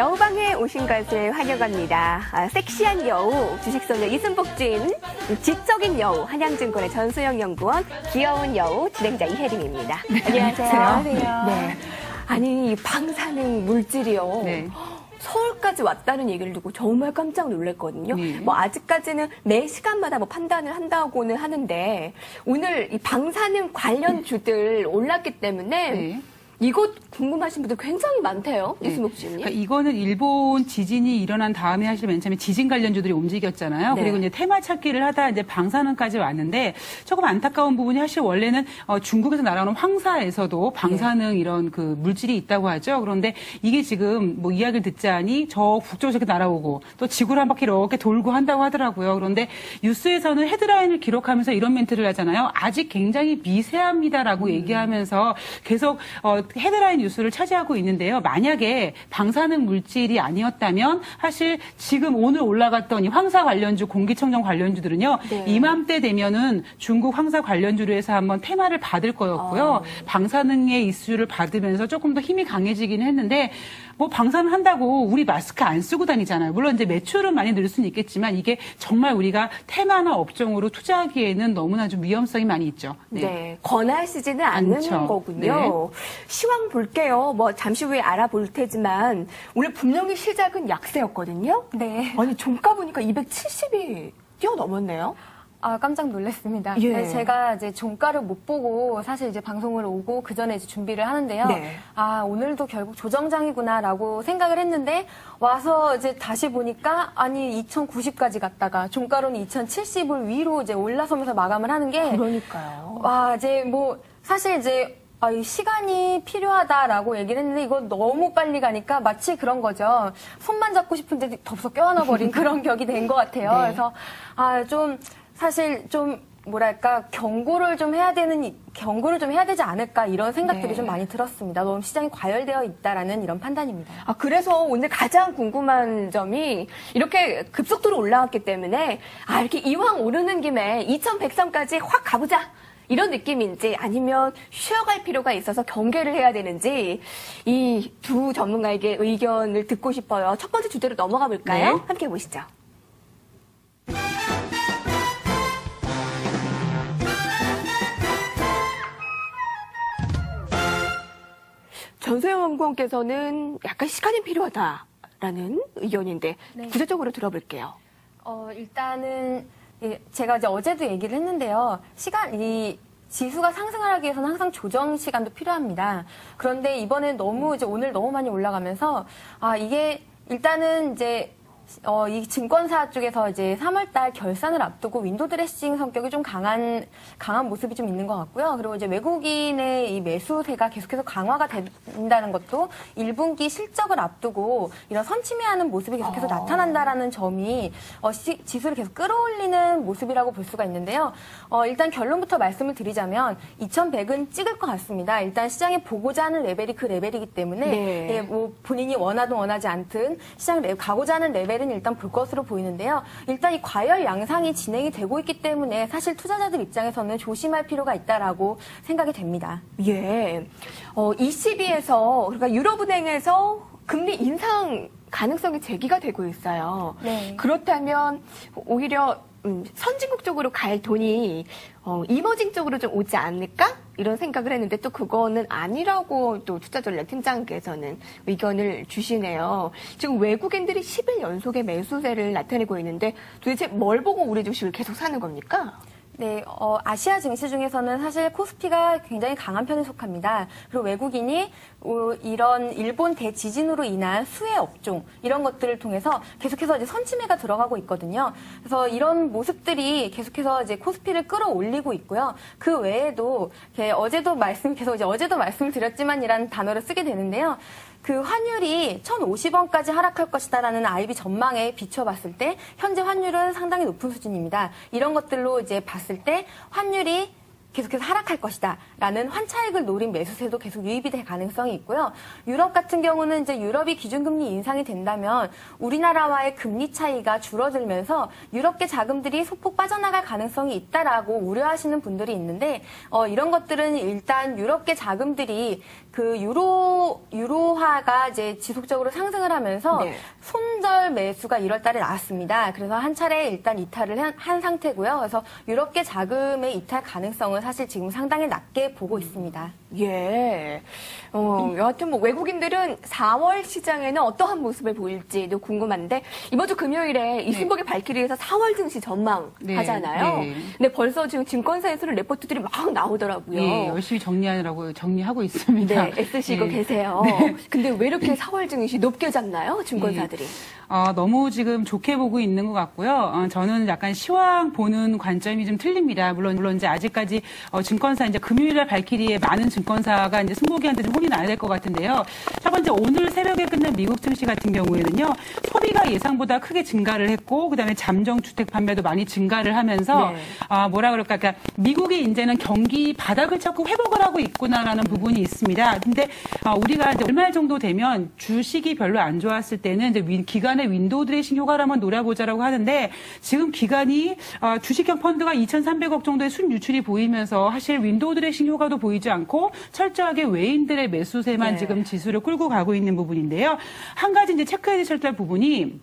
여우방에 오신 것을 환영합니다. 섹시한 여우, 주식소녀 이순복 주인, 지적인 여우, 한양증권의 전수영 연구원, 귀여운 여우, 진행자 이혜림입니다. 네, 안녕하세요. 안녕하세요. 네. 아니, 방사능 물질이요. 네. 서울까지 왔다는 얘기를 듣고 정말 깜짝 놀랐거든요. 네. 뭐 아직까지는 매 시간마다 뭐 판단을 한다고는 하는데 오늘 이 방사능 관련주들 올랐기 때문에 네. 이것 궁금하신 분들 굉장히 많대요. 네. 이수목 씨님. 그러니까 이거는 일본 지진이 일어난 다음에 사실 맨 처음에 지진 관련주들이 움직였잖아요. 네. 그리고 이제 테마 찾기를 하다 이제 방사능까지 왔는데 조금 안타까운 부분이 사실 원래는 중국에서 날아오는 황사에서도 방사능 이런 그 물질이 있다고 하죠. 그런데 이게 지금 뭐 이야기를 듣자니 저 북쪽에서 이렇게 날아오고 또 지구를 한 바퀴 이렇게 돌고 한다고 하더라고요. 그런데 뉴스에서는 헤드라인을 기록하면서 이런 멘트를 하잖아요. 아직 굉장히 미세합니다라고 얘기하면서 계속 헤드라인 뉴스를 차지하고 있는데요. 만약에 방사능 물질이 아니었다면 사실 지금 오늘 올라갔던 이 황사 관련주, 공기청정 관련주들은요. 네. 이맘때 되면은 중국 황사 관련주로 해서 한번 테마를 받을 거였고요. 방사능의 이슈를 받으면서 조금 더 힘이 강해지긴 했는데 뭐 방사능 한다고 우리 마스크 안 쓰고 다니잖아요. 물론 이제 매출은 많이 늘 수는 있겠지만 이게 정말 우리가 테마나 업종으로 투자하기에는 너무나 좀 위험성이 많이 있죠. 네. 권하시지는 않는 않죠. 거군요. 시황 볼게요. 뭐 잠시 후에 알아볼 테지만 오늘 분명히 시작은 약세였거든요. 네. 아니 종가 보니까 270이 뛰어넘었네요. 아, 깜짝 놀랐습니다. 예. 네, 제가 이제 종가를 못 보고 사실 이제 방송을 오고 그 전에 이제 준비를 하는데요. 네. 아, 오늘도 결국 조정장이구나라고 생각을 했는데 와서 이제 다시 보니까 아니 2090까지 갔다가 종가로는 2070을 위로 이제 올라서면서 마감을 하는 게 그러니까요. 와, 이제 뭐 사실 이제 이 시간이 필요하다라고 얘기를 했는데 이거 너무 빨리 가니까 마치 그런 거죠. 손만 잡고 싶은데 덥석 껴안아 버린 그런 격이 된 것 같아요. 네. 그래서 좀 사실 좀 뭐랄까 경고를 좀 해야 되지 않을까 이런 생각들이 네. 좀 많이 들었습니다. 너무 시장이 과열되어 있다라는 이런 판단입니다. 아, 그래서 오늘 가장 궁금한 점이 이렇게 급속도로 올라왔기 때문에 이렇게 이왕 오르는 김에 2100선까지 확 가보자. 이런 느낌인지 아니면 쉬어갈 필요가 있어서 경계를 해야 되는지 이 두 전문가에게 의견을 듣고 싶어요. 첫 번째 주제로 넘어가 볼까요? 네. 함께 보시죠. 전소영 연구원께서는 약간 시간이 필요하다라는 의견인데 네. 구체적으로 들어볼게요. 일단은 제가 이제 어제도 얘기를 했는데요. 이 지수가 상승하기 위해서는 항상 조정 시간도 필요합니다. 그런데 이번에 너무 이제 오늘 너무 많이 올라가면서 이게 일단은 이제 이 증권사 쪽에서 이제 3월달 결산을 앞두고 윈도우 드레싱 성격이 좀 강한 모습이 좀 있는 것 같고요. 그리고 이제 외국인의 이 매수세가 계속해서 강화가 된다는 것도 1분기 실적을 앞두고 이런 선침해하는 모습이 계속해서 나타난다라는 점이 지수를 계속 끌어올리는 모습이라고 볼 수가 있는데요. 일단 결론부터 말씀을 드리자면 2100은 찍을 것 같습니다. 일단 시장이 보고자 하는 레벨이 그 레벨이기 때문에 네. 뭐 본인이 원하든 원하지 않든 시장 가고자 하는 레벨은 일단 볼 것으로 보이는데요. 일단 이 과열 양상이 진행이 되고 있기 때문에 사실 투자자들 입장에서는 조심할 필요가 있다라고 생각이 됩니다. 예. ECB에서, 그러니까 유럽은행에서 금리 인상 가능성이 제기가 되고 있어요. 네. 그렇다면 오히려 선진국 쪽으로 갈 돈이 이머징 쪽으로 좀 오지 않을까? 이런 생각을 했는데 또 그거는 아니라고 또 투자전략 팀장께서는 의견을 주시네요. 지금 외국인들이 10일 연속의 매수세를 나타내고 있는데 도대체 뭘 보고 우리 주식을 계속 사는 겁니까? 네, 아시아 증시 중에서는 사실 코스피가 굉장히 강한 편에 속합니다. 그리고 외국인이 이런 일본 대지진으로 인한 수혜 업종 이런 것들을 통해서 계속해서 이제 선침해가 들어가고 있거든요. 그래서 이런 모습들이 계속해서 이제 코스피를 끌어올리고 있고요. 그 외에도 어제도 말씀을 드렸지만이라는 단어를 쓰게 되는데요. 그 환율이 1,050원까지 하락할 것이다라는 IB 전망에 비춰봤을 때 현재 환율은 상당히 높은 수준입니다. 이런 것들로 이제 봤을 때 환율이 계속해서 하락할 것이다 라는 환차익을 노린 매수세도 계속 유입이 될 가능성이 있고요. 유럽 같은 경우는 이제 유럽이 기준금리 인상이 된다면 우리나라와의 금리 차이가 줄어들면서 유럽계 자금들이 소폭 빠져나갈 가능성이 있다라고 우려하시는 분들이 있는데 이런 것들은 일단 유럽계 자금들이 그 유로화가 이제 지속적으로 상승을 하면서 네. 손절 매수가 1월 달에 나왔습니다. 그래서 한 차례 일단 이탈을 한 상태고요. 그래서 유럽계 자금의 이탈 가능성은 사실 지금 상당히 낮게 보고 있습니다. 예. 여하튼 뭐 외국인들은 4월 시장에는 어떠한 모습을 보일지도 궁금한데 이번 주 금요일에 이순복의 발키리에서 4월 증시 전망하잖아요. 네. 근데 벌써 지금 증권사에서는 레포트들이 막 나오더라고요. 예, 열심히 정리하고 있습니다. 네, 애쓰시고 계세요. 근데 왜 이렇게 4월 증시 높게 잡나요? 증권사들이. 너무 지금 좋게 보고 있는 것 같고요. 저는 약간 시황 보는 관점이 좀 틀립니다. 물론 이제 아직까지 증권사 이제 금요일날 발키리에 많은 증권사가 이제 승복이한테 좀 혼이 나야 될 것 같은데요. 첫 번째 오늘 새벽에 끝난 미국 증시 같은 경우에는요. 소비가 예상보다 크게 증가를 했고 그다음에 잠정 주택 판매도 많이 증가를 하면서 뭐라 그럴까? 그러니까 미국이 이제는 경기 바닥을 찾고 회복을 하고 있구나라는 부분이 있습니다. 근데 우리가 이제 월말 정도 되면 주식이 별로 안 좋았을 때는 이제 기간의 윈도우 드레싱 효과를 한번 노려보자라고 하는데 지금 기간이 주식형 펀드가 2,300억 정도의 순유출이 보이면서 사실 윈도우 드레싱 효과도 보이지 않고 철저하게 외인들의 매수세만 지금 지수를 끌고 가고 있는 부분인데요. 한 가지 이제 체크해 주셔야 될 부분이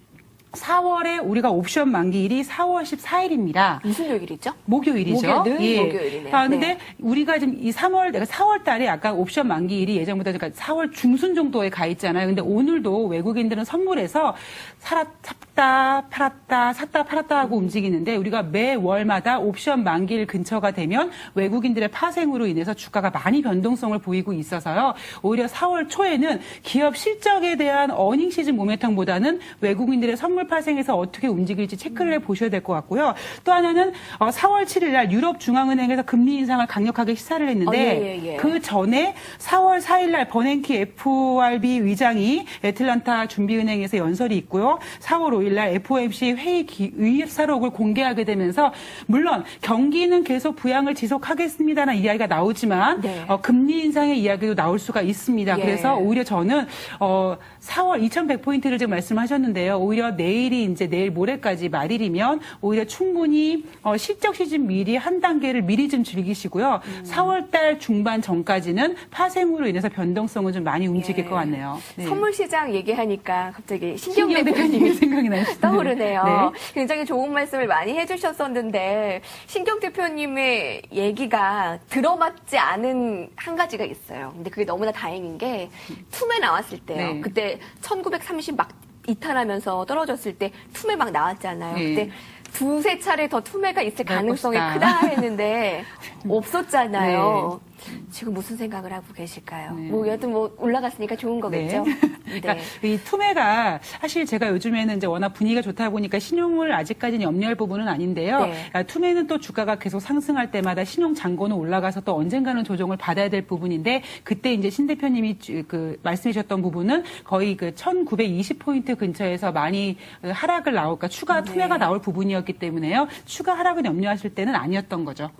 4월에 우리가 옵션 만기일이 4월 14일입니다. 무슨 요일이죠? 목요일이죠. 목요일이네요. 근데 우리가 지금 이 4월 달에 아까 옵션 만기일이 예전보다 그러니까 4월 중순 정도에 가 있잖아요. 근데 오늘도 외국인들은 선물해서 샀다, 팔았다, 샀다, 팔았다 하고 움직이는데 우리가 매월마다 옵션 만기일 근처가 되면 외국인들의 파생으로 인해서 주가가 많이 변동성을 보이고 있어서요. 오히려 4월 초에는 기업 실적에 대한 어닝 시즌 모멘텀보다는 외국인들의 선물 파생에서 어떻게 움직일지 체크를 해보셔야 될 것 같고요. 또 하나는 4월 7일 날 유럽 중앙은행에서 금리 인상을 강력하게 시사를 했는데 그 전에 4월 4일 날 버냉키 FRB 위장이 애틀란타 준비은행에서 연설이 있고요. 4월 5일 날 FOMC 회의 의사록을 공개하게 되면서 물론 경기는 계속 부양을 지속하겠습니다라는 이야기가 나오지만 금리 인상의 이야기도 나올 수가 있습니다. 그래서 오히려 저는 4월 2100포인트를 지금 말씀하셨는데요. 오히려 내일 모레까지 말일이면 오히려 충분히 실적 시즌 미리 한 단계를 미리 좀 즐기시고요. 4월 달 중반 전까지는 파생으로 인해서 변동성은 좀 많이 움직일 것 같네요. 네. 선물 시장 얘기하니까 갑자기 신경 대표님이 생각이 나요. 떠오르네요. 네. 굉장히 좋은 말씀을 많이 해주셨었는데 신경 대표님의 얘기가 들어맞지 않은 한 가지가 있어요. 근데 그게 너무나 다행인 게 툼에 나왔을 때요. 그때 1930 막 이탈하면서 떨어졌을 때 툼에 막 나왔잖아요. 그때 두세 차례 더 투매가 있을 가능성이 크다 했는데 없었잖아요. 지금 무슨 생각을 하고 계실까요? 여튼 올라갔으니까 좋은 거겠죠? 그러니까 이 투매가 사실 제가 요즘에는 이제 워낙 분위기가 좋다 보니까 신용을 아직까지는 염려할 부분은 아닌데요. 그러니까 투매는 또 주가가 계속 상승할 때마다 신용 잔고는 올라가서 또 언젠가는 조정을 받아야 될 부분인데 그때 이제 신 대표님이 말씀해 주셨던 부분은 거의 1920포인트 근처에서 많이 하락을 그러니까 추가 투매가 나올 부분이었기 때문에요. 추가 하락은 염려하실 때는 아니었던 거죠.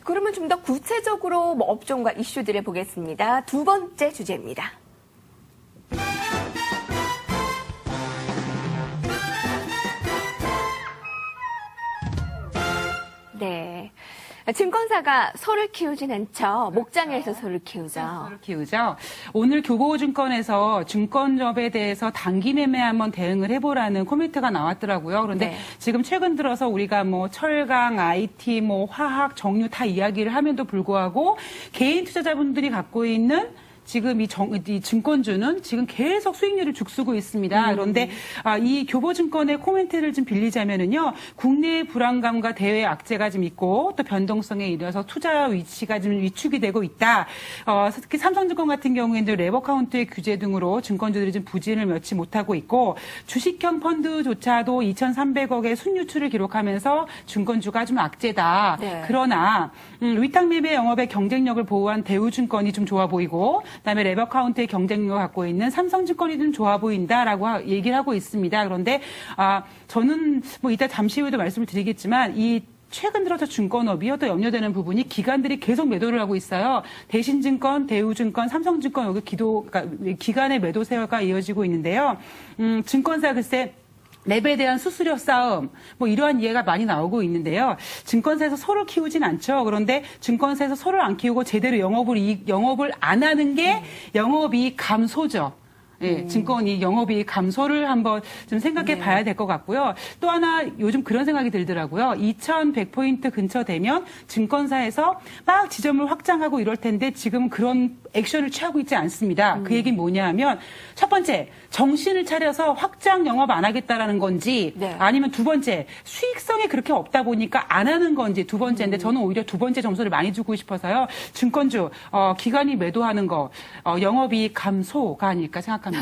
그러면 좀 더 구체적으로 업종과 이슈들을 보겠습니다. 두 번째 주제입니다. 네. 증권사가 소를 키우진 않죠. 목장에서 소를 키우죠. 오늘 교보증권에서 증권접에 대해서 단기 매매 한번 대응을 해보라는 코멘트가 나왔더라고요. 그런데 지금 최근 들어서 우리가 철강, IT, 화학, 정유 다 이야기를 함에도 불구하고 개인 투자자분들이 갖고 있는 지금 이 증권주는 지금 계속 수익률을 죽쓰고 있습니다. 그런데 이 교보증권의 코멘트를 좀 빌리자면은요, 국내의 불안감과 대외 악재가 좀 있고 또 변동성에 이르러서 투자 위치가 좀 위축이 되고 있다. 특히 삼성증권 같은 경우에는 레버카운트의 규제 등으로 증권주들이 좀 부진을 면치 못하고 있고 주식형 펀드조차도 2,300억의 순유출을 기록하면서 증권주가 좀 악재다. 그러나 위탁 매매 영업의 경쟁력을 보호한 대우증권이 좀 좋아 보이고 그다음에 레버카운트의 경쟁력을 갖고 있는 삼성증권이 좀 좋아 보인다라고 얘기를 하고 있습니다. 그런데 저는 이따 잠시 후에도 말씀을 드리겠지만 이 최근 들어서 증권업이요 또 염려되는 부분이 기관들이 계속 매도를 하고 있어요. 대신증권, 대우증권, 삼성증권 여기 그러니까 기관의 매도세가 이어지고 있는데요. 증권사 글쎄 랩에 대한 수수료 싸움, 뭐 이러한 이해가 많이 나오고 있는데요. 증권사에서 소를 키우진 않죠. 그런데 증권사에서 소를 안 키우고 제대로 영업을 안 하는 게 영업이익 감소죠. 예, 증권이 영업이익 감소를 한번 좀 생각해 봐야 될 것 같고요. 또 하나 요즘 그런 생각이 들더라고요. 2100포인트 근처 되면 증권사에서 막 지점을 확장하고 이럴 텐데 지금 그런 액션을 취하고 있지 않습니다. 그 얘기는 뭐냐 하면 첫 번째, 정신을 차려서 확장 영업 안 하겠다라는 건지 네. 아니면 두 번째, 수익성이 그렇게 없다 보니까 안 하는 건지 두 번째인데 저는 오히려 두 번째 점수를 많이 주고 싶어서요. 증권주, 기관이 매도하는 거, 영업이익 감소가 아닐까 생각합니다.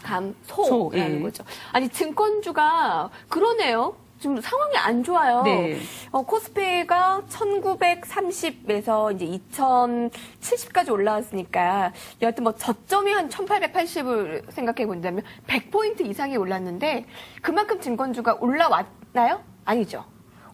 감소라는 거죠. 아니 증권주가 그러네요. 지금 상황이 안 좋아요. 네. 코스피가 1930에서 이제 2070까지 올라왔으니까 여하튼 뭐 저점이 한 1880을 생각해 본다면 100포인트 이상이 올랐는데 그만큼 증권주가 올라왔나요? 아니죠.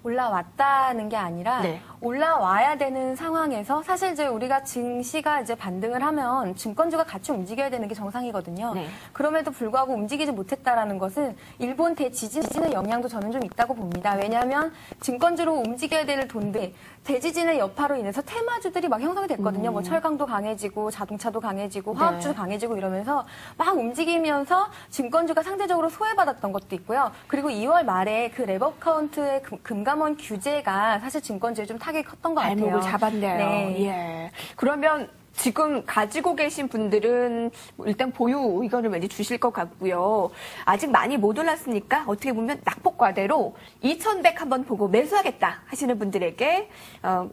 올라왔다는 게 아니라 네. 올라와야 되는 상황에서 사실 이제 우리가 증시가 이제 반등을 하면 증권주가 같이 움직여야 되는 게 정상이거든요. 네. 그럼에도 불구하고 움직이지 못했다라는 것은 일본 대지진의 영향도 저는 좀 있다고 봅니다. 왜냐하면 증권주로 움직여야 될 돈들 대지진의 여파로 인해서 테마주들이 막 형성이 됐거든요. 뭐 철강도 강해지고 자동차도 강해지고 화학주도 강해지고 이러면서 막 움직이면서 증권주가 상대적으로 소외받았던 것도 있고요. 그리고 2월 말에 그 랩업 카운트의 금감원 규제가 사실 증권주에 좀 타격이 컸던 것 같아요. 발목을 잡았네요. 네. 예. 그러면 지금 가지고 계신 분들은 일단 보유 의견을 많이 주실 것 같고요. 아직 많이 못 올랐으니까 어떻게 보면 낙폭과대로 2100 한번 보고 매수하겠다 하시는 분들에게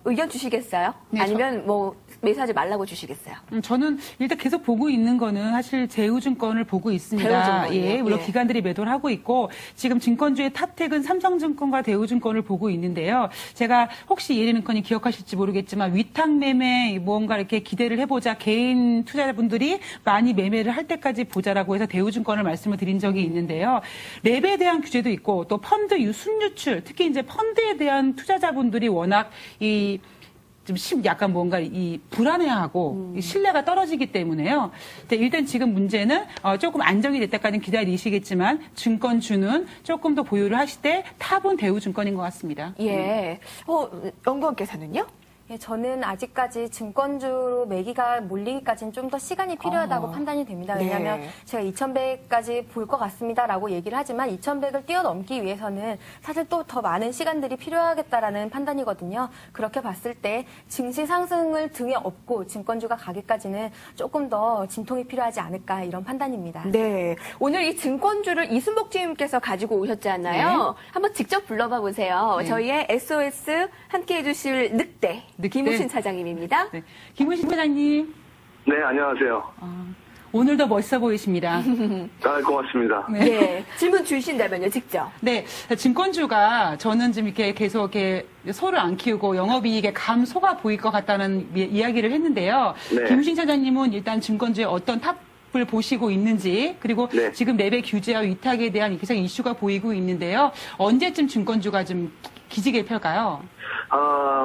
의견 주시겠어요? 네, 아니면 뭐 매수하지 말라고 주시겠어요? 저는 일단 계속 보고 있는 거는 사실 제휴증권을 보고 있습니다. 대우증권이요? 예, 물론 예. 기관들이 매도를 하고 있고 지금 증권주의 탑택은 삼성증권과 대우증권을 보고 있는데요. 제가 혹시 예리는커님 기억하실지 모르겠지만 위탁 매매 뭔가 이렇게 기대를 해보자 개인 투자자분들이 많이 매매를 할 때까지 보자라고 해서 대우증권을 말씀을 드린 적이 있는데요. 랩에 대한 규제도 있고 또 펀드 순유출 특히 이제 펀드에 대한 투자자분들이 워낙 좀 약간 뭔가 불안해하고 신뢰가 떨어지기 때문에요. 일단 지금 문제는 조금 안정이 될 때까지는 기다리시겠지만 증권주는 조금 더 보유를 하시되 탑은 대우증권인 것 같습니다. 예. 연구원께서는요? 예, 저는 아직까지 증권주로 매기가 몰리기까지는 좀 더 시간이 필요하다고 판단이 됩니다. 왜냐하면 네. 제가 2100까지 볼 것 같습니다라고 얘기를 하지만 2100을 뛰어넘기 위해서는 사실 또 더 많은 시간들이 필요하겠다라는 판단이거든요. 그렇게 봤을 때 증시 상승을 등에 업고 증권주가 가기까지는 조금 더 진통이 필요하지 않을까 이런 판단입니다. 네. 오늘 이 증권주를 이순복 주임께서 가지고 오셨잖아요. 네. 한번 직접 불러봐 보세요. 네. 저희의 SOS 함께 해주실 늑대. 김우신 차장님입니다. 네. 김우신 차장님. 네, 안녕하세요. 오늘도 멋있어 보이십니다. 고맙습니다. 네. 질문 주신다면요, 직접. 네, 증권주가 저는 지금 이렇게 계속 이렇게 소를 안 키우고 영업이익의 감소가 보일 것 같다는 이야기를 했는데요. 네. 김우신 차장님은 일단 증권주의 어떤 탑을 보시고 있는지 그리고 네. 지금 랩의 규제와 위탁에 대한 계속 이슈가 보이고 있는데요. 언제쯤 증권주가 좀 기지개를 펼까요?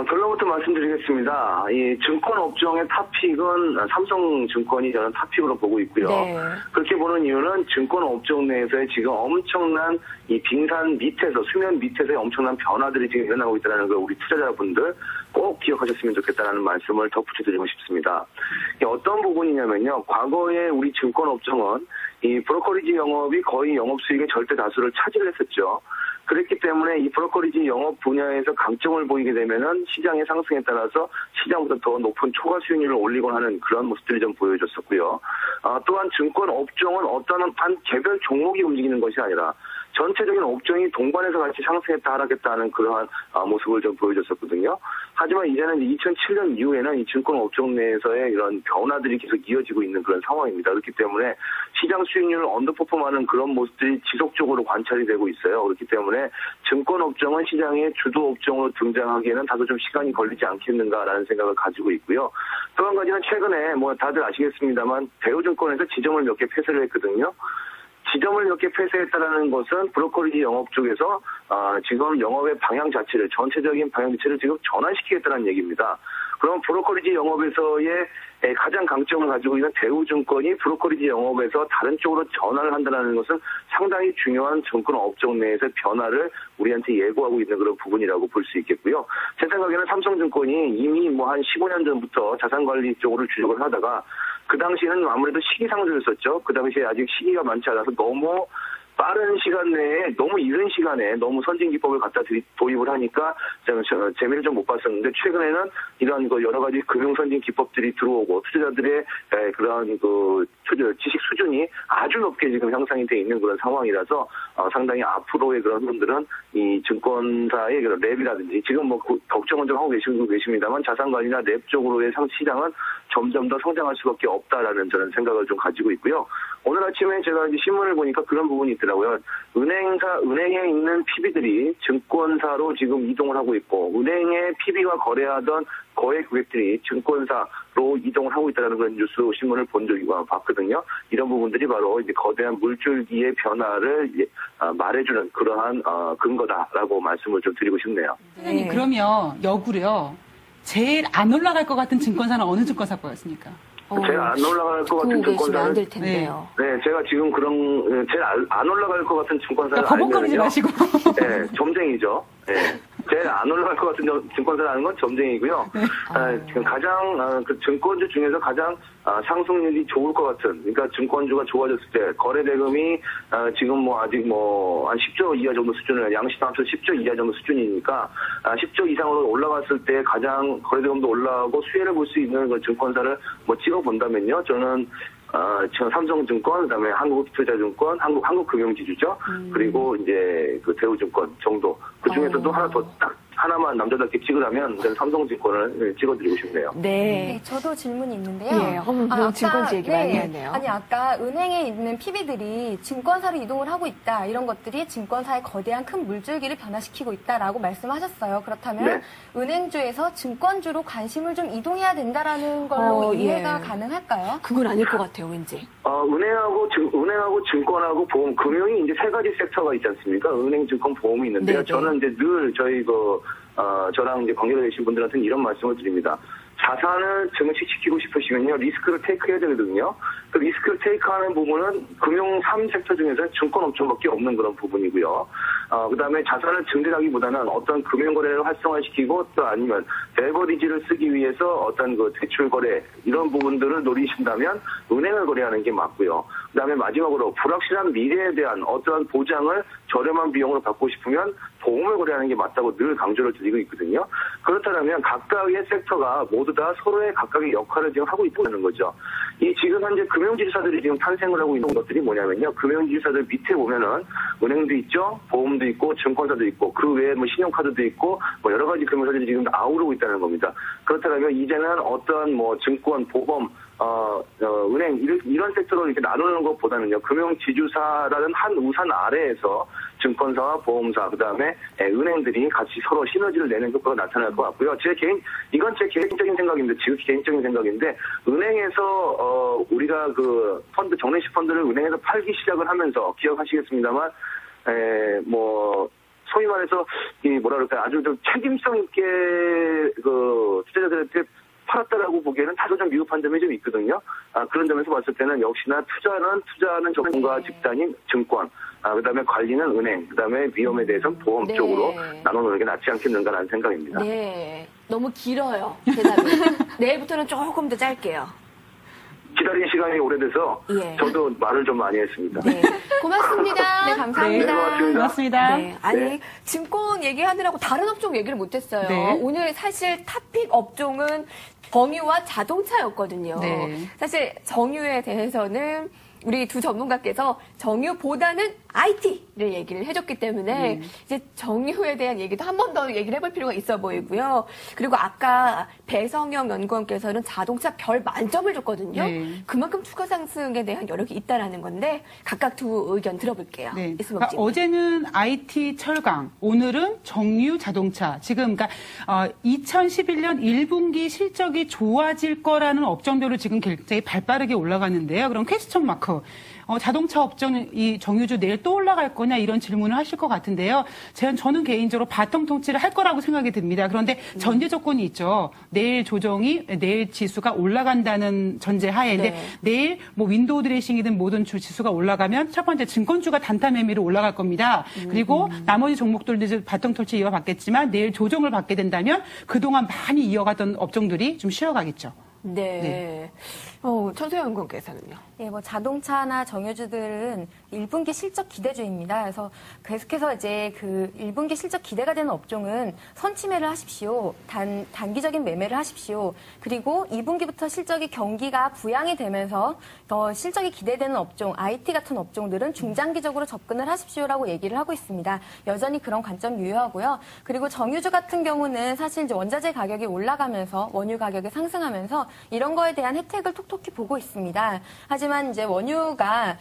결론부터 말씀드리겠습니다. 이 증권 업종의 탑픽은 삼성증권이 저는 탑픽으로 보고 있고요. 네. 그렇게 보는 이유는 증권 업종 내에서의 지금 엄청난 이 빙산 밑에서 수면 밑에서의 엄청난 변화들이 지금 일어나고 있다는 걸 우리 투자자분들 꼭 기억하셨으면 좋겠다는 말씀을 덧붙여드리고 싶습니다. 이게 어떤 부분이냐면요. 과거에 우리 증권 업종은 이 브로커리지 영업이 거의 영업 수익의 절대 다수를 차지를 했었죠. 그렇기 때문에 이 브로커리지 영업 분야에서 강점을 보이게 되면은 시장의 상승에 따라서 시장보다 더 높은 초과 수익률을 올리곤 하는 그런 모습들이 좀 보여줬었고요. 또한 증권 업종은 어떤 한 개별 종목이 움직이는 것이 아니라 전체적인 업종이 동반해서 같이 상승했다 하락했다 하는 그러한 모습을 좀 보여줬었거든요. 하지만 이제는 2007년 이후에는 이 증권 업종 내에서의 이런 변화들이 계속 이어지고 있는 그런 상황입니다. 그렇기 때문에 시장 수익률을 언더퍼폼하는 그런 모습들이 지속적으로 관찰이 되고 있어요. 그렇기 때문에 증권 업종은 시장의 주도 업종으로 등장하기에는 다소 좀 시간이 걸리지 않겠는가라는 생각을 가지고 있고요. 또 한 가지는 최근에 뭐 다들 아시겠습니다만 대우증권에서 지점을 몇 개 폐쇄를 했거든요. 지점을 몇 개 폐쇄했다라는 것은 브로커리지 영업 쪽에서 지금 영업의 방향 자체를 전체적인 방향 자체를 지금 전환시키겠다는 얘기입니다. 그럼 브로커리지 영업에서의 가장 강점을 가지고 있는 대우증권이 브로커리지 영업에서 다른 쪽으로 전환을 한다는 것은 상당히 중요한 증권 업종 내에서 변화를 우리한테 예고하고 있는 그런 부분이라고 볼 수 있겠고요. 제 생각에는 삼성증권이 이미 뭐 한 15년 전부터 자산관리 쪽으로 주력을 하다가 그 당시에는 아무래도 시기상조였었죠. 그 당시에 아직 시기가 많지 않아서 너무 빠른 시간 내에 너무 이른 시간에 너무 선진 기법을 갖다 도입을 하니까 재미를 좀 못 봤었는데 최근에는 이런 그 여러 가지 금융 선진 기법들이 들어오고 투자자들의 그런 그 지식 수준이 아주 높게 지금 형성이 돼 있는 그런 상황이라서 상당히 앞으로의 그런 흐름들은 이 증권사의 그런 랩이라든지 지금 뭐 걱정은 좀 하고 계십니다만 자산관리나 랩 쪽으로의 시장은 점점 더 성장할 수밖에 없다라는 저는 생각을 좀 가지고 있고요. 오늘 아침에 제가 이제 신문을 보니까 그런 부분이 있더라고요. 은행에 있는 PB들이 증권사로 지금 이동을 하고 있고, 은행의 PB와 거래하던 거액 고객들이 증권사로 이동을 하고 있다는 그런 뉴스 신문을 본 적이 봤거든요. 이런 부분들이 바로 이제 거대한 물줄기의 변화를 말해주는 그러한 근거다라고 말씀을 좀 드리고 싶네요. 선생님, 그러면 역으로요. 제일 안 올라갈 것 같은 증권사는 어느 증권사 거였습니까? 제가 안 올라갈 것 같은 증권사는 안될 텐데요. 네, 제가 지금 제일 안 올라갈 것 같은 증권사를 버벅거리지 마시고. 네, 점쟁이죠. 네. 제일 안 올라갈 것 같은 증권사라는 건 점쟁이고요. 네. 가장 그 증권주 중에서 가장 상승률이 좋을 것 같은, 그러니까 증권주가 좋아졌을 때 거래 대금이 지금 뭐 아직 뭐 한 10조 이하 정도 수준을 양시당 합쳐 10조 이하 정도 수준이니까 10조 이상으로 올라갔을 때 가장 거래 대금도 올라가고 수혜를 볼 수 있는 그 증권사를 뭐 찍어 본다면요, 저는 삼성증권, 그다음에 한국투자증권, 한국금융지주죠. 그리고 이제 그 대우증권 정도. 그 중에서도 하나 더 딱 하나만 남자답게 찍으라면 저는 삼성증권을 찍어드리고 싶네요. 네, 저도 질문이 있는데요. 예, 증권주 얘기 많이 하네요. 아니, 아까 은행에 있는 PB들이 증권사로 이동을 하고 있다. 이런 것들이 증권사의 거대한 큰 물줄기를 변화시키고 있다라고 말씀하셨어요. 그렇다면 네. 은행주에서 증권주로 관심을 좀 이동해야 된다라는 걸로 이해가 예. 가능할까요? 그건 아닐 것 같아요, 왠지. 은행하고 증권하고 보험, 금융이 이제 세 가지 섹터가 있지 않습니까? 은행, 증권, 보험이 있는데요. 네네. 저는 이제 늘 저희 저랑 이제 관계가 되신 분들한테는 이런 말씀을 드립니다. 자산을 증식시키고 싶으시면요, 리스크를 테이크해야 되거든요. 그 리스크를 테이크하는 부분은 금융 3섹터 중에서 증권 업종밖에 없는 그런 부분이고요. 그 다음에 자산을 증대하기보다는 어떤 금융거래를 활성화시키고 또 아니면 레버리지를 쓰기 위해서 어떤 그 대출 거래 이런 부분들을 노리신다면 은행을 거래하는 게 맞고요. 그 다음에 마지막으로 불확실한 미래에 대한 어떠한 보장을 저렴한 비용으로 받고 싶으면 보험을 거래하는 게 맞다고 늘 강조를 드리고 있거든요. 그렇다면 각각의 섹터가 모두 다 서로의 각각의 역할을 지금 하고 있다는 거죠. 이 지금 현재 금융지주사들이 지금 탄생을 하고 있는 것들이 뭐냐면요. 금융지주사들 밑에 보면은 은행도 있죠. 보험도 있고 증권사도 있고 그 외에 뭐 신용카드도 있고 뭐 여러 가지 금융사들이 지금 아우르고 있다는 겁니다. 그렇다면 이제는 어떤 뭐 증권, 보험, 은행 이런 섹터로 이렇게 나누는 것보다는요. 금융지주사라는 한 우산 아래에서 증권사와 보험사 그다음에 은행들이 같이 서로 시너지를 내는 효과가 나타날 것 같고요. 이건 제 개인적인 생각인데 지극히 개인적인 생각인데 은행에서 우리가 그 정례식 펀드를 은행에서 팔기 시작을 하면서 기억하시겠습니다만 뭐 소위 말해서 아주 좀 책임성 있게 그 투자자들한테 팔았다라고 보기에는 다소 좀 미흡한 점이 좀 있거든요. 그런 점에서 봤을 때는 역시나 투자는 전문가 집단인 증권, 그다음에 관리는 은행, 그다음에 위험에 대해서는 보험 네. 쪽으로 나눠놓는 게 낫지 않겠는가라는 생각입니다. 네. 너무 길어요, 대답이. 내일부터는 조금 더 짧게요. 기다린 시간이 오래돼서 예. 저도 말을 좀 많이 했습니다. 네. 고맙습니다. 네, 감사합니다. 네, 고맙습니다. 고맙습니다. 네, 아니 네. 증권 얘기하느라고 다른 업종 얘기를 못했어요. 네. 오늘 사실 탑픽 업종은 정유와 자동차였거든요. 네. 사실 정유에 대해서는 우리 두 전문가께서 정유보다는 IT를 얘기를 해줬기 때문에 이제 정유에 대한 얘기도 한 번 더 얘기를 해볼 필요가 있어 보이고요. 그리고 아까 배성영 연구원께서는 자동차 별 만점을 줬거든요. 네. 그만큼 추가 상승에 대한 여력이 있다라는 건데 각각 두 의견 들어볼게요. 네. 이수봉 그러니까 씨. 어제는 IT 철강, 오늘은 정유 자동차. 지금 그러니까 2011년 1분기 실적이 좋아질 거라는 업종별로 지금 굉장히 발빠르게 올라가는데요. 그럼 퀘스천 마크. 자동차 업종 이 정유주 내일 또 올라갈 거냐 이런 질문을 하실 것 같은데요. 저는 개인적으로 바통 통치를 할 거라고 생각이 듭니다. 그런데 전제 조건이 있죠. 내일 지수가 올라간다는 전제 하에인데 네. 내일 뭐 윈도우 드레싱이든 모든 지수가 올라가면 첫 번째 증권주가 단타 매매로 올라갈 겁니다. 그리고 나머지 종목들도 이제 바통 통치 이어받겠지만 내일 조정을 받게 된다면 그동안 많이 이어갔던 업종들이 좀 쉬어가겠죠. 네. 천소연 연구원께서는요. 예, 뭐 자동차나 정유주들은 1분기 실적 기대주입니다. 그래서 계속해서 이제 그 1분기 실적 기대가 되는 업종은 선취매를 하십시오. 단기적인 매매를 하십시오. 그리고 2분기부터 실적이 경기가 부양이 되면서 더 실적이 기대되는 업종, IT 같은 업종들은 중장기적으로 접근을 하십시오라고 얘기를 하고 있습니다. 여전히 그런 관점 유효하고요. 그리고 정유주 같은 경우는 사실 이제 원자재 가격이 올라가면서 원유 가격이 상승하면서 이런 거에 대한 혜택을 톡톡히 보고 있습니다. 하지만 이제 원유가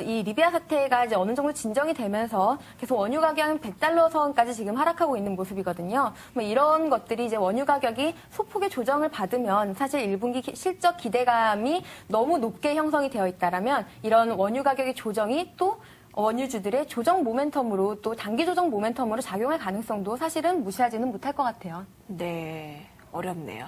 이 리비아 사태가 이제 어느 정도 진정이 되면서 계속 원유 가격은 100달러 선까지 지금 하락하고 있는 모습이거든요. 뭐 이런 것들이 이제 원유 가격이 소폭의 조정을 받으면 사실 1분기 실적 기대감이 너무 높게 형성이 되어 있다라면 이런 원유 가격의 조정이 또 원유주들의 조정 모멘텀으로 또 단기 조정 모멘텀으로 작용할 가능성도 사실은 무시하지는 못할 것 같아요. 네. 어렵네요.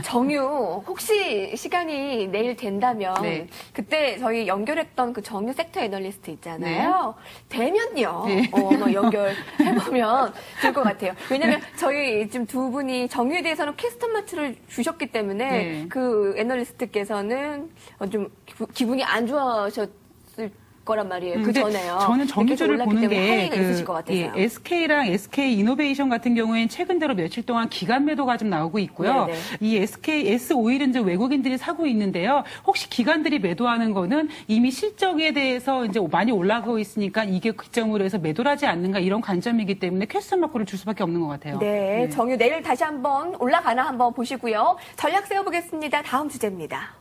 정유 혹시 시간이 내일 된다면 네. 그때 저희 연결했던 그 정유 섹터 애널리스트 있잖아요. 되면요. 네. 한번 연결해보면 좋을 것 같아요. 왜냐하면 저희 지금 두 분이 정유에 대해서는 퀘스천 마트를 주셨기 때문에 네. 그 애널리스트께서는 좀 기분이 안 좋아하셨을 거란 말이에요. 그 근데 전에요. 저는 정유주를 보는 게 있으실 것 같아서요. SK랑 SK 이노베이션 같은 경우에는 최근 들어 며칠 동안 기간 매도가 좀 나오고 있고요. 네네. 이 S-오일은 이제 외국인들이 사고 있는데요. 혹시 기관들이 매도하는 거는 이미 실적에 대해서 이제 많이 올라가고 있으니까 이게 기점으로 해서 매도를 하지 않는가 이런 관점이기 때문에 퀘스천 마크를 줄 수밖에 없는 것 같아요. 네, 정유 내일 다시 한번 올라가나 한번 보시고요. 전략 세워보겠습니다. 다음 주제입니다.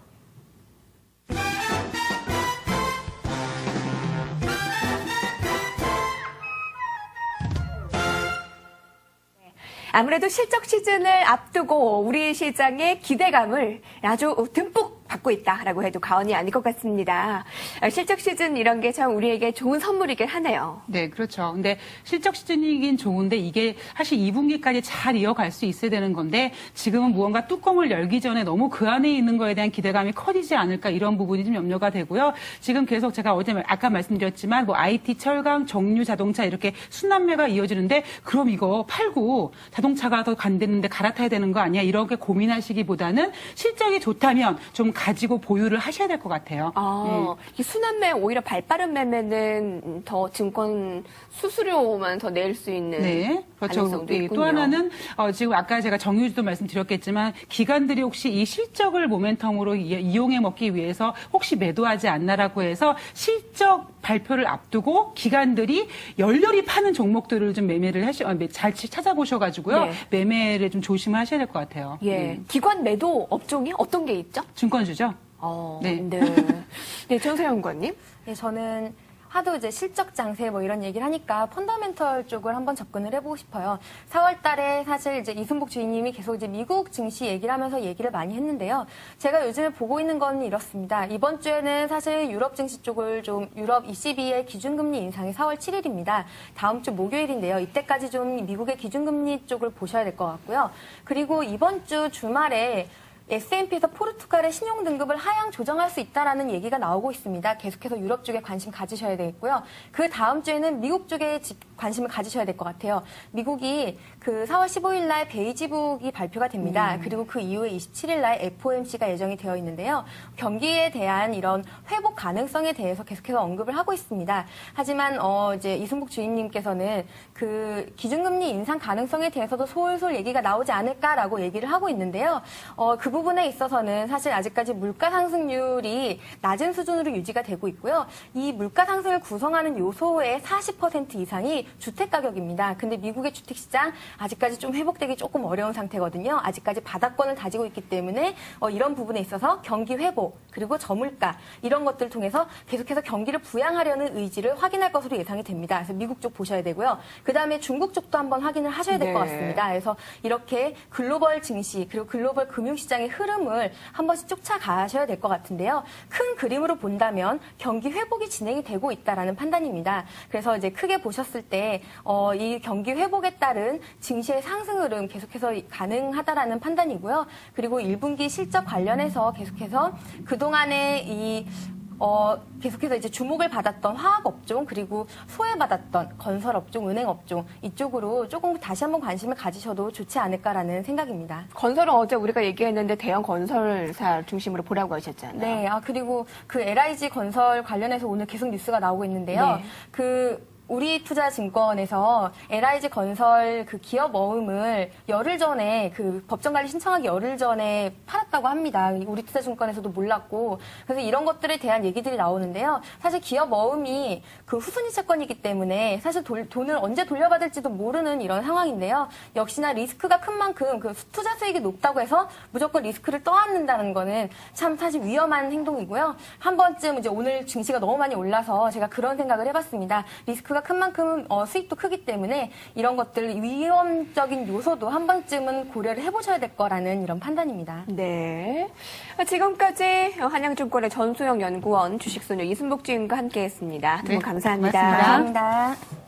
아무래도 실적 시즌을 앞두고 우리 시장의 기대감을 아주 듬뿍 받고 있다라고 해도 과언이 아닐 것 같습니다. 실적 시즌 이런 게 참 우리에게 좋은 선물이긴 하네요. 네, 그렇죠. 근데 실적 시즌이긴 좋은데 이게 사실 2분기까지 잘 이어갈 수 있어야 되는 건데 지금은 무언가 뚜껑을 열기 전에 너무 그 안에 있는 거에 대한 기대감이 커지지 않을까 이런 부분이 좀 염려가 되고요. 지금 계속 제가 아까 말씀드렸지만 뭐 IT, 철강, 정유, 자동차 이렇게 순환매가 이어지는데 그럼 이거 팔고 자동차가 더 간대는데 갈아타야 되는 거 아니야? 이렇게 고민하시기보다는 실적이 좋다면 좀 가지고 보유를 하셔야 될 것 같아요. 이 순환매 오히려 발빠른 매매는 더 증권 수수료만 더 낼 수 있는 네, 그렇죠. 가능성도 있군요. 또 하나는 지금 아까 제가 정유주도 말씀드렸겠지만 기관들이 혹시 이 실적을 모멘텀으로 이용해 먹기 위해서 혹시 매도하지 않나라고 해서 실적 발표를 앞두고 기관들이 열렬히 파는 종목들을 좀 매매를 잘 찾아보셔가지고요. 네. 매매를 좀 조심을 하셔야 될 것 같아요. 예, 기관 매도 업종이 어떤 게 있죠? 증권주죠? 네. 네. 네, 전세영 연구원님. 네, 저는 하도 이제 실적 장세 뭐 이런 얘기를 하니까 펀더멘털 쪽을 한번 접근을 해보고 싶어요. 4월 달에 사실 이제 이승복 주인님이 계속 이제 미국 증시 얘기를 하면서 얘기를 많이 했는데요. 제가 요즘에 보고 있는 건 이렇습니다. 이번 주에는 사실 유럽 증시 쪽을 좀 유럽 ECB의 기준금리 인상이 4월 7일입니다. 다음 주 목요일인데요. 이때까지 좀 미국의 기준금리 쪽을 보셔야 될 것 같고요. 그리고 이번 주 주말에 S&P에서 포르투갈의 신용 등급을 하향 조정할 수 있다라는 얘기가 나오고 있습니다. 계속해서 유럽 쪽에 관심 가지셔야 되겠고요. 그 다음 주에는 미국 쪽에 관심을 가지셔야 될 것 같아요. 미국이 그 4월 15일 날 베이지북이 발표가 됩니다. 그리고 그 이후에 27일 날 FOMC가 예정이 되어 있는데요. 경기에 대한 이런 회복 가능성에 대해서 계속해서 언급을 하고 있습니다. 하지만 이제 이승복 주임님께서는 그 기준금리 인상 가능성에 대해서도 솔솔 얘기가 나오지 않을까라고 얘기를 하고 있는데요. 그 부분에 있어서는 사실 아직까지 물가 상승률이 낮은 수준으로 유지가 되고 있고요. 이 물가 상승을 구성하는 요소의 40% 이상이 주택 가격입니다. 근데 미국의 주택 시장 아직까지 좀 회복되기 조금 어려운 상태거든요. 아직까지 바닥권을 다지고 있기 때문에 이런 부분에 있어서 경기 회복 그리고 저물가 이런 것들을 통해서 계속해서 경기를 부양하려는 의지를 확인할 것으로 예상이 됩니다. 그래서 미국 쪽 보셔야 되고요. 그다음에 중국 쪽도 한번 확인을 하셔야 될 것 같습니다. 그래서 이렇게 글로벌 증시 그리고 글로벌 금융시장에 시장의 흐름을 한 번씩 쫓아가셔야 될 것 같은데요. 큰 그림으로 본다면 경기 회복이 진행이 되고 있다라는 판단입니다. 그래서 이제 크게 보셨을 때 이 경기 회복에 따른 증시의 상승 흐름 계속해서 가능하다라는 판단이고요. 그리고 1분기 실적 관련해서 계속해서 그동안의 계속해서 이제 주목을 받았던 화학업종 그리고 소외받았던 건설업종, 은행업종 이쪽으로 조금 다시 한번 관심을 가지셔도 좋지 않을까라는 생각입니다. 건설은 어제 우리가 얘기했는데 대형 건설사 중심으로 보라고 하셨잖아요. 네, 그리고 그 LIG 건설 관련해서 오늘 계속 뉴스가 나오고 있는데요. 네. 우리투자증권에서 LIG 건설 그 기업 어음을 열흘 전에 그 법정관리 신청하기 열흘 전에 팔았다고 합니다. 우리투자증권에서도 몰랐고 그래서 이런 것들에 대한 얘기들이 나오는데요. 사실 기업 어음이 그 후순위 채권이기 때문에 사실 돈을 언제 돌려받을지도 모르는 이런 상황인데요. 역시나 리스크가 큰 만큼 그 투자 수익이 높다고 해서 무조건 리스크를 떠안는다는 거는 참 사실 위험한 행동이고요. 한 번쯤 이제 오늘 증시가 너무 많이 올라서 제가 그런 생각을 해봤습니다. 리스크가 큰 만큼 수익도 크기 때문에 이런 것들 위험적인 요소도 한 번쯤은 고려를 해보셔야 될 거라는 이런 판단입니다. 네. 지금까지 한양증권의 전소영 연구원, 주식소녀 이순복 주임과 함께했습니다. 두 분 감사합니다. 고맙습니다. 감사합니다.